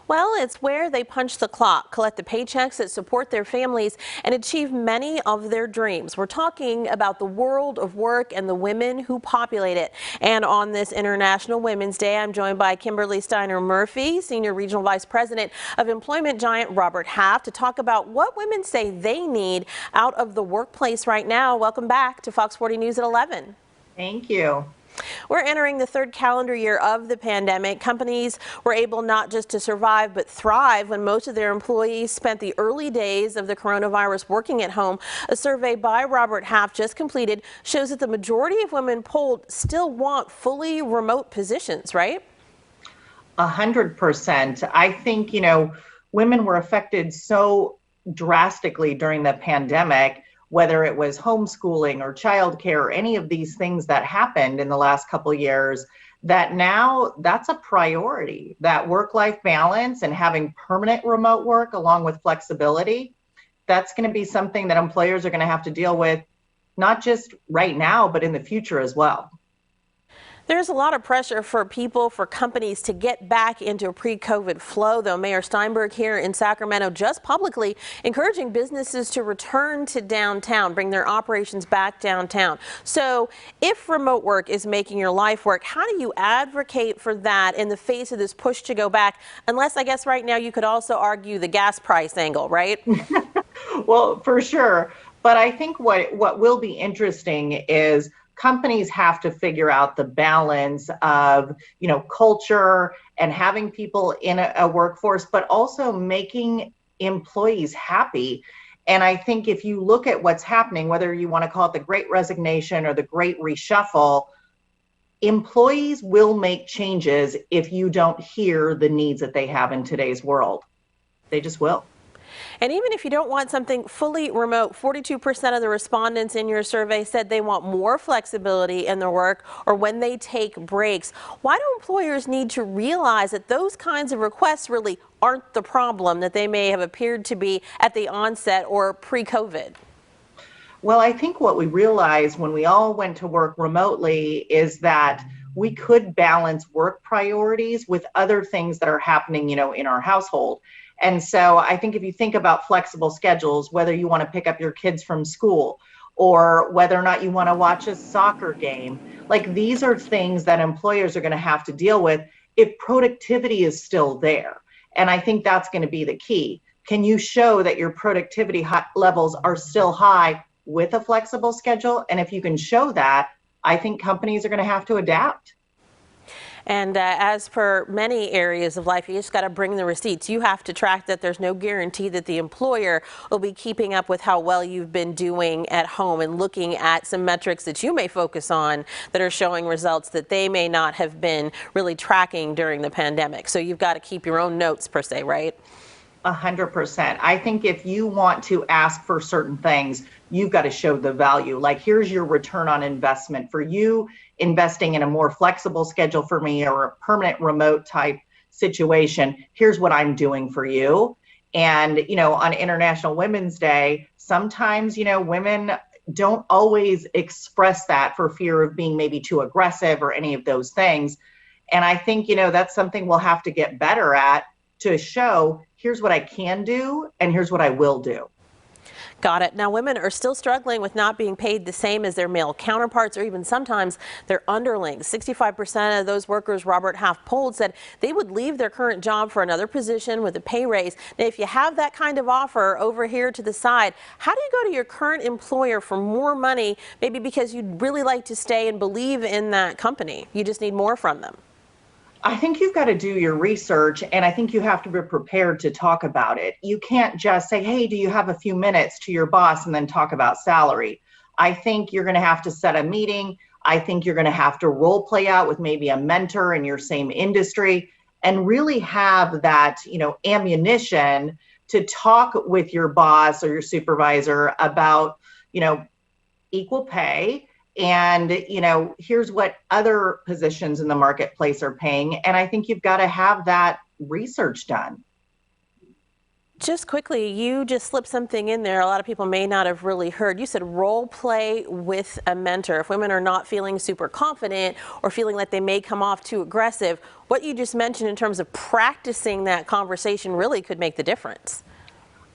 Well, it's where they punch the clock, collect the paychecks that support their families, and achieve many of their dreams. We're talking about the world of work and the women who populate it. And on this International Women's Day, I'm joined by Kimberly Steiner Murphy, Senior Regional Vice President of employment giant Robert Half, to talk about what women say they need out of the workplace right now. Welcome back to Fox 40 News at 11. Thank you. We're entering the third calendar year of the pandemic. Companies were able not just to survive, but thrive when most of their employees spent the early days of the coronavirus working at home. A survey by Robert Half just completed shows that the majority of women polled still want fully remote positions, right? 100%. I think, women were affected so drastically during the pandemic, whether it was homeschooling or childcare or any of these things that happened in the last couple of years, that now that's a priority. That work-life balance and having permanent remote work along with flexibility, that's going to be something that employers are going to have to deal with, not just right now, but in the future as well. There's a lot of pressure for people, for companies to get back into a pre-COVID flow, though. Mayor Steinberg here in Sacramento just publicly encouraging businesses to return to downtown, bring their operations back downtown. So if remote work is making your life work, how do you advocate for that in the face of this push to go back? Unless, I guess right now you could also argue the gas price angle, right? Well, for sure. But I think what will be interesting is companies have to figure out the balance of, culture and having people in a workforce, but also making employees happy. And I think if you look at what's happening, whether you want to call it the Great Resignation or the Great Reshuffle, employees will make changes if you don't hear the needs that they have in today's world. They just will. And even if you don't want something fully remote, 42% of the respondents in your survey said they want more flexibility in their work or when they take breaks. Why do employers need to realize that those kinds of requests really aren't the problem that they may have appeared to be at the onset or pre-COVID? Well, I think what we realized when we all went to work remotely is that we could balance work priorities with other things that are happening, in our household. And so I think if you think about flexible schedules, whether you want to pick up your kids from school or whether or not you want to watch a soccer game, like these are things that employers are going to have to deal with if productivity is still there. And I think that's going to be the key. Can you show that your productivity levels are still high with a flexible schedule? And if you can show that, I think companies are going to have to adapt. And as per many areas of life, you just got to bring the receipts. You have to track that. There's no guarantee that the employer will be keeping up with how well you've been doing at home and looking at some metrics that you may focus on that are showing results that they may not have been really tracking during the pandemic. So you've got to keep your own notes per se, right? 100%. I think if you want to ask for certain things, you've got to show the value. Like, here's your return on investment for you investing in a more flexible schedule for me or a permanent remote type situation. Here's what I'm doing for you. And, on International Women's Day, sometimes, women don't always express that for fear of being maybe too aggressive or any of those things. And I think, that's something we'll have to get better at, to show here's what I can do and here's what I will do. Got it. Now, women are still struggling with not being paid the same as their male counterparts or even sometimes their underlings. 65% of those workers Robert Half polled said they would leave their current job for another position with a pay raise. Now, if you have that kind of offer over here to the side, how do you go to your current employer for more money, maybe because you'd really like to stay and believe in that company? You just need more from them. I think you've got to do your research, and I think you have to be prepared to talk about it. You can't just say, hey, do you have a few minutes to your boss and then talk about salary. I think you're going to have to set a meeting. I think you're going to have to role play out with maybe a mentor in your same industry and really have that, ammunition to talk with your boss or your supervisor about, equal pay. And, here's what other positions in the marketplace are paying. And I think you've got to have that research done. Just quickly, you just slipped something in there a lot of people may not have really heard. You said role play with a mentor. If women are not feeling super confident or feeling like they may come off too aggressive, what you just mentioned in terms of practicing that conversation really could make the difference.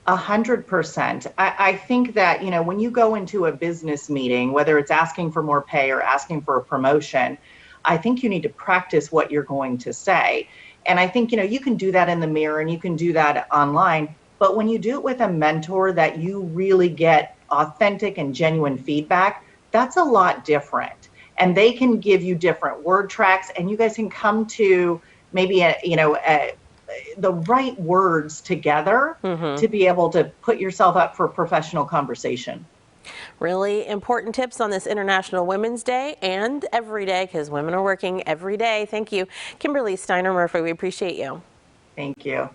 100%. I think that, when you go into a business meeting, whether it's asking for more pay or asking for a promotion, I think you need to practice what you're going to say. And I think, you can do that in the mirror and you can do that online. But when you do it with a mentor that you really get authentic and genuine feedback, that's a lot different. And they can give you different word tracks and you guys can come to maybe the right words together to be able to put yourself up for professional conversation. Really important tips on this International Women's Day and every day, because women are working every day. Thank you, Kimberly Steiner Murphy. We appreciate you. Thank you.